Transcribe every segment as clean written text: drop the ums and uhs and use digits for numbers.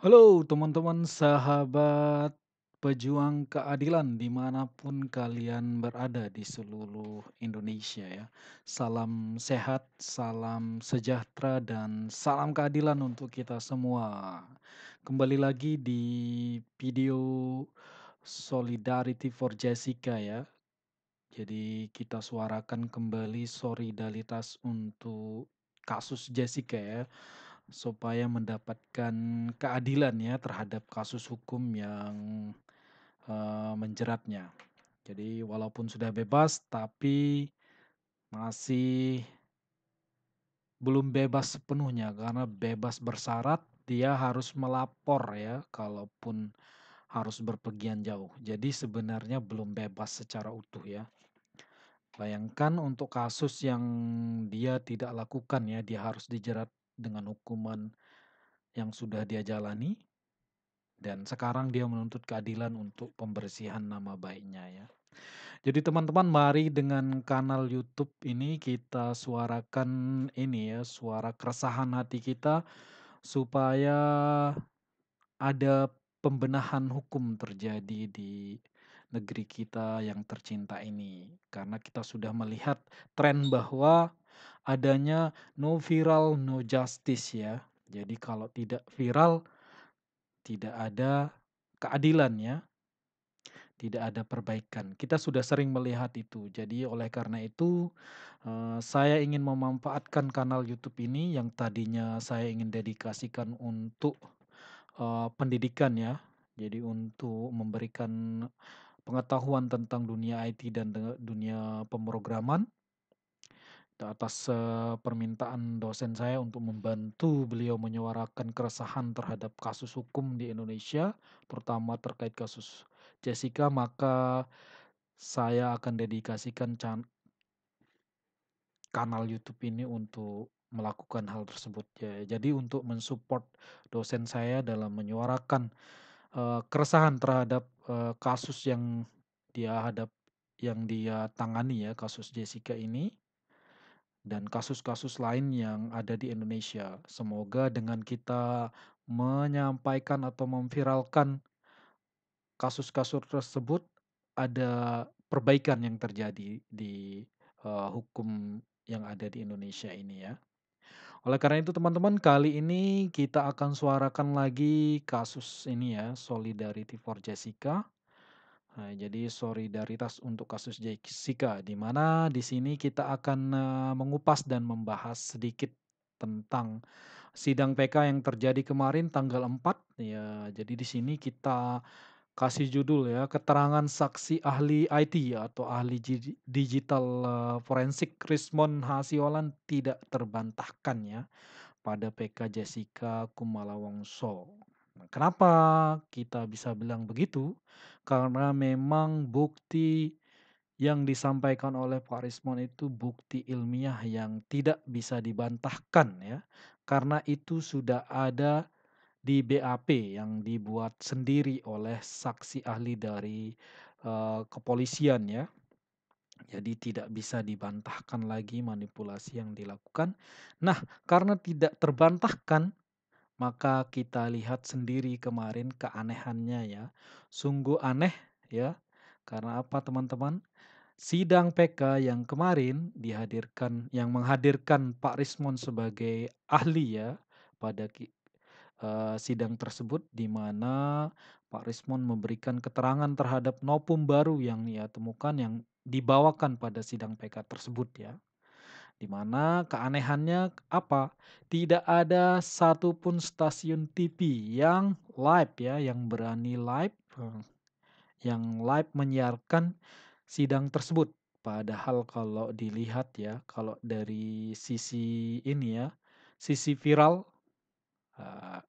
Halo teman-teman sahabat pejuang keadilan dimanapun kalian berada di seluruh Indonesia ya. Salam sehat, salam sejahtera, dan salam keadilan untuk kita semua. Kembali lagi di video Solidarity for Jessica ya. Jadi kita suarakan kembali solidaritas untuk kasus Jessica ya, supaya mendapatkan keadilan ya terhadap kasus hukum yang, menjeratnya. Jadi walaupun sudah bebas, tapi masih belum bebas sepenuhnya karena bebas bersyarat dia harus melapor ya kalaupun harus berpergian jauh. Jadi sebenarnya belum bebas secara utuh ya. Bayangkan untuk kasus yang dia tidak lakukan ya, dia harus dijerat dengan hukuman yang sudah dia jalani, dan sekarang dia menuntut keadilan untuk pembersihan nama baiknya ya. Jadi teman-teman, mari dengan kanal YouTube ini kita suarakan ini ya, suara keresahan hati kita supaya ada pembenahan hukum terjadi di negeri kita yang tercinta ini. Karena kita sudah melihat tren bahwa adanya no viral, no justice ya. Jadi kalau tidak viral, tidak ada keadilan ya, tidak ada perbaikan. Kita sudah sering melihat itu. Jadi oleh karena itu, saya ingin memanfaatkan kanal YouTube ini yang tadinya saya ingin dedikasikan untuk, pendidikan ya. Jadi untuk memberikan pengetahuan tentang dunia IT dan dunia pemrograman. Atas, permintaan dosen saya untuk membantu beliau menyuarakan keresahan terhadap kasus hukum di Indonesia, terutama terkait kasus Jessica, maka saya akan dedikasikan kanal YouTube ini untuk melakukan hal tersebut ya. Jadi untuk mensupport dosen saya dalam menyuarakan, keresahan terhadap, kasus yang dia tangani ya, kasus Jessica ini. Dan kasus-kasus lain yang ada di Indonesia. Semoga dengan kita menyampaikan atau memviralkan kasus-kasus tersebut, ada perbaikan yang terjadi di, hukum yang ada di Indonesia ini ya. Oleh karena itu teman-teman, kali ini kita akan suarakan lagi kasus ini ya, Solidarity for Jessica. Nah, jadi solidaritas untuk kasus Jessica, di mana di sini kita akan, mengupas dan membahas sedikit tentang sidang PK yang terjadi kemarin tanggal 4 ya. Jadi di sini kita kasih judul ya, keterangan saksi ahli IT atau ahli digital, forensik Rismon Hasiolan tidak terbantahkan ya pada PK Jessica Kumala Wongso. Nah, kenapa kita bisa bilang begitu? Karena memang bukti yang disampaikan oleh Pak Rismon itu bukti ilmiah yang tidak bisa dibantahkan ya. Karena itu sudah ada di BAP yang dibuat sendiri oleh saksi ahli dari, kepolisian ya. Jadi tidak bisa dibantahkan lagi manipulasi yang dilakukan. Nah, karena tidak terbantahkan, maka kita lihat sendiri kemarin keanehannya ya. Sungguh aneh ya. Karena apa teman-teman? Sidang PK yang kemarin yang menghadirkan Pak Rismon sebagai ahli ya pada sidang tersebut, di mana Pak Rismon memberikan keterangan terhadap novum baru yang ia temukan yang dibawakan pada sidang PK tersebut ya. Di mana keanehannya apa? Tidak ada satupun stasiun TV yang live ya, yang berani live, yang live menyiarkan sidang tersebut. Padahal kalau dilihat ya, kalau dari sisi ini ya, sisi viral, eee,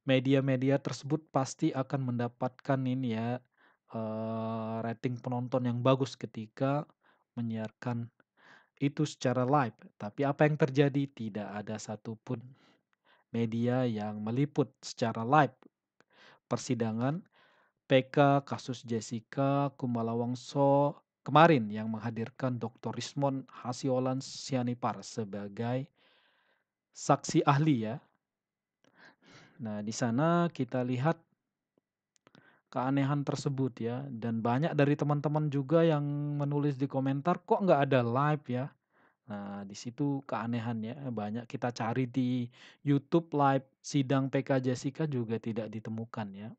media-media tersebut pasti akan mendapatkan ini ya, rating penonton yang bagus ketika menyiarkan itu secara live. Tapi apa yang terjadi? Tidak ada satupun media yang meliput secara live persidangan PK kasus Jessica Kumala Wongso kemarin yang menghadirkan Dr. Rismon Hasiolan Sianipar sebagai saksi ahli ya. Nah, di sana kita lihat keanehan tersebut ya, dan banyak dari teman-teman juga yang menulis di komentar, "Kok nggak ada live ya?" Nah, di situ keanehannya, banyak kita cari di YouTube live sidang PK Jessica juga tidak ditemukan ya.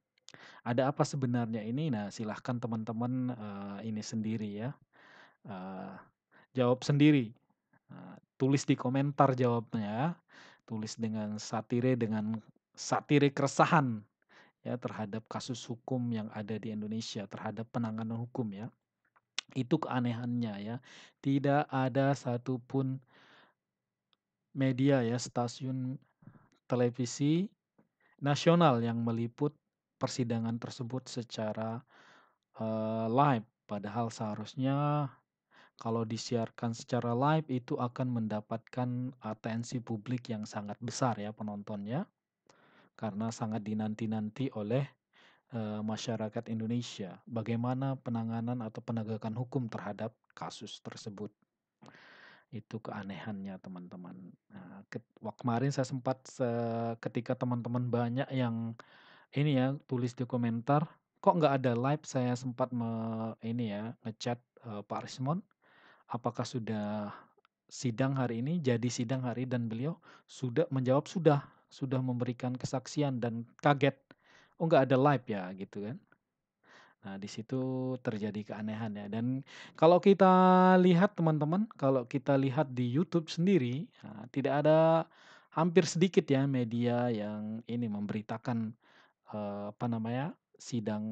Ada apa sebenarnya ini? Nah, silahkan teman-teman, ini sendiri ya, eee, jawab sendiri, tulis di komentar jawabnya, tulis dengan satire keresahan ya terhadap kasus hukum yang ada di Indonesia, terhadap penanganan hukum ya. Itu keanehannya ya. Tidak ada satupun media ya, stasiun televisi nasional yang meliput persidangan tersebut secara, live. Padahal seharusnya kalau disiarkan secara live itu akan mendapatkan atensi publik yang sangat besar ya penontonnya, karena sangat dinanti-nanti oleh masyarakat Indonesia, bagaimana penanganan atau penegakan hukum terhadap kasus tersebut. Itu keanehannya teman-teman. Nah, kemarin saya sempat ketika teman-teman banyak yang ini ya, tulis di komentar, "Kok nggak ada live?" Saya sempat ini ya, ngechat, Pak Rismon, "Apakah sudah sidang hari ini?" Jadi sidang hari dan beliau sudah menjawab, "Sudah memberikan kesaksian," dan kaget, "Oh nggak ada live ya?" Gitu kan. Nah, di situ terjadi keanehan ya. Dan kalau kita lihat teman-teman, kalau kita lihat di YouTube sendiri, tidak ada hampir sedikit ya media yang ini memberitakan, apa namanya, sidang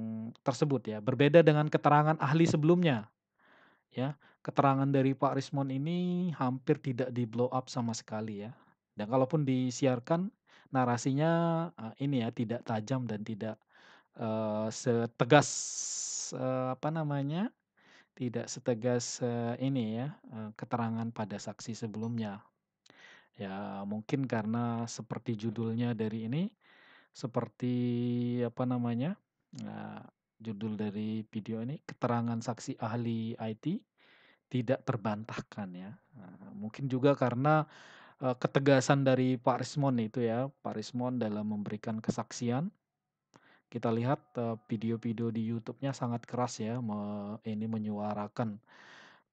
tersebut ya. Berbeda dengan keterangan ahli sebelumnya ya. Keterangan dari Pak Rismon ini hampir tidak di-blow up sama sekali ya. Dan kalaupun disiarkan narasinya, ini ya, tidak tajam dan tidak setegas, apa namanya, tidak setegas, ini ya, keterangan pada saksi sebelumnya. Ya mungkin karena seperti judulnya dari ini, seperti apa namanya, eee, judul dari video ini, keterangan saksi ahli IT tidak terbantahkan ya. Mungkin juga karena, ketegasan dari Pak Rismon itu ya, Pak Rismon dalam memberikan kesaksian. Kita lihat, video-video di YouTube-nya sangat keras ya, ini menyuarakan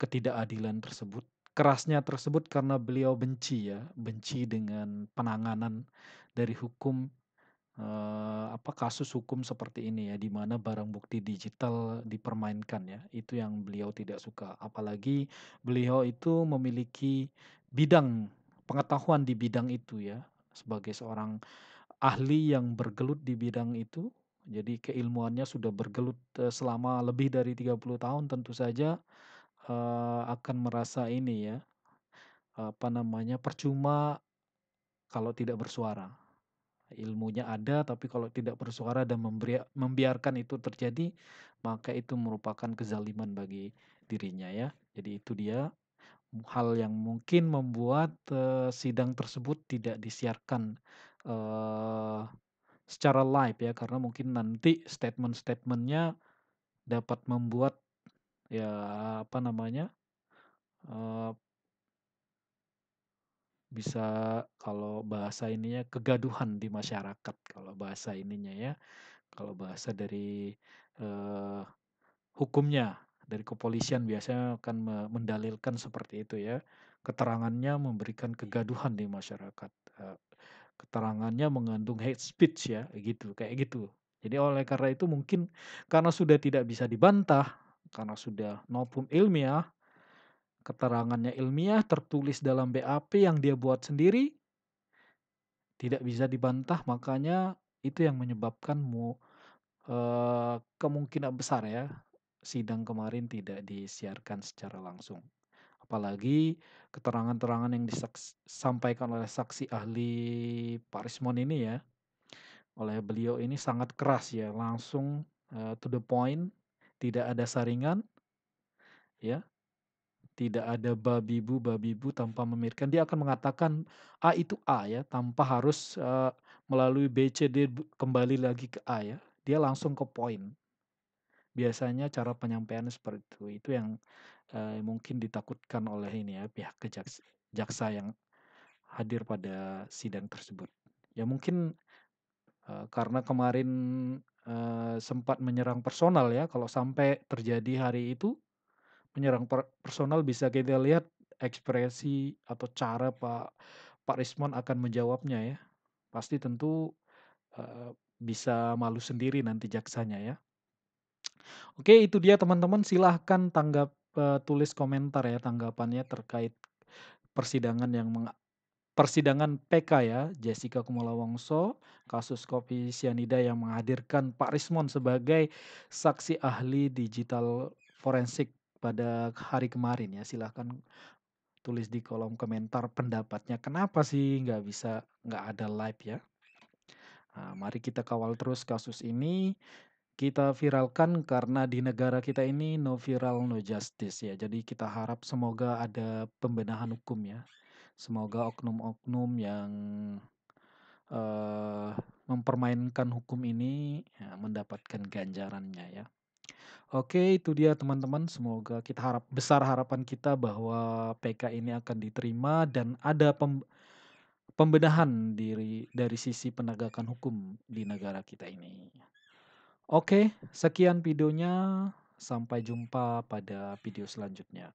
ketidakadilan tersebut. Kerasnya tersebut karena beliau benci ya, benci dengan penanganan dari hukum, kasus hukum seperti ini ya, di mana barang bukti digital dipermainkan ya, itu yang beliau tidak suka. Apalagi beliau itu memiliki bidang pengetahuan di bidang itu ya, sebagai seorang ahli yang bergelut di bidang itu, jadi keilmuannya sudah bergelut, selama lebih dari 30 tahun, tentu saja, akan merasa ini ya, apa namanya, percuma kalau tidak bersuara. Ilmunya ada, tapi kalau tidak bersuara dan membiarkan itu terjadi, maka itu merupakan kezaliman bagi dirinya ya. Jadi itu dia hal yang mungkin membuat, sidang tersebut tidak disiarkan, eee secara live ya, karena mungkin nanti statement-statement-nya dapat membuat ya, apa namanya, eee, bisa kalau bahasa ininya kegaduhan di masyarakat, kalau bahasa ininya ya, kalau bahasa dari, eee, hukumnya, dari kepolisian biasanya akan mendalilkan seperti itu ya. Keterangannya memberikan kegaduhan di masyarakat, keterangannya mengandung hate speech ya, gitu, kayak gitu. Jadi oleh karena itu mungkin karena sudah tidak bisa dibantah, karena sudah maupun ilmiah, keterangannya ilmiah tertulis dalam BAP yang dia buat sendiri, tidak bisa dibantah, makanya itu yang menyebabkan kemungkinan besar ya, sidang kemarin tidak disiarkan secara langsung. Apalagi keterangan-keterangan yang disampaikan oleh saksi ahli Pak Rismon ini ya, oleh beliau ini sangat keras ya, langsung, to the point, tidak ada saringan ya, tidak ada babi bu tanpa memikirkan. Dia akan mengatakan A itu A ya, tanpa harus, melalui B, C, D, kembali lagi ke A ya. Dia langsung ke poin. Biasanya cara penyampaiannya seperti itu. Itu yang, mungkin ditakutkan oleh ini ya, pihak jaksa yang hadir pada sidang tersebut. Ya mungkin karena kemarin, sempat menyerang personal ya, kalau sampai terjadi hari itu, menyerang personal bisa kita lihat ekspresi atau cara Pak Rismon akan menjawabnya ya. Pasti tentu, bisa malu sendiri nanti jaksanya ya. Oke itu dia teman-teman silahkan tulis komentar ya tanggapannya terkait persidangan persidangan PK ya, Jessica Kumala Wongso, kasus kopi sianida yang menghadirkan Pak Rismon sebagai saksi ahli digital forensik pada hari kemarin ya. Silahkan tulis di kolom komentar pendapatnya, kenapa sih nggak ada live ya? Nah, mari kita kawal terus kasus ini, kita viralkan karena di negara kita ini no viral no justice ya. Jadi kita harap semoga ada pembenahan hukum ya. Semoga oknum-oknum yang mempermainkan hukum ini ya, mendapatkan ganjarannya ya. Oke, itu dia teman-teman. Semoga besar harapan kita bahwa PK ini akan diterima dan ada pembenahan dari sisi penegakan hukum di negara kita ini. Oke, sekian videonya. Sampai jumpa pada video selanjutnya.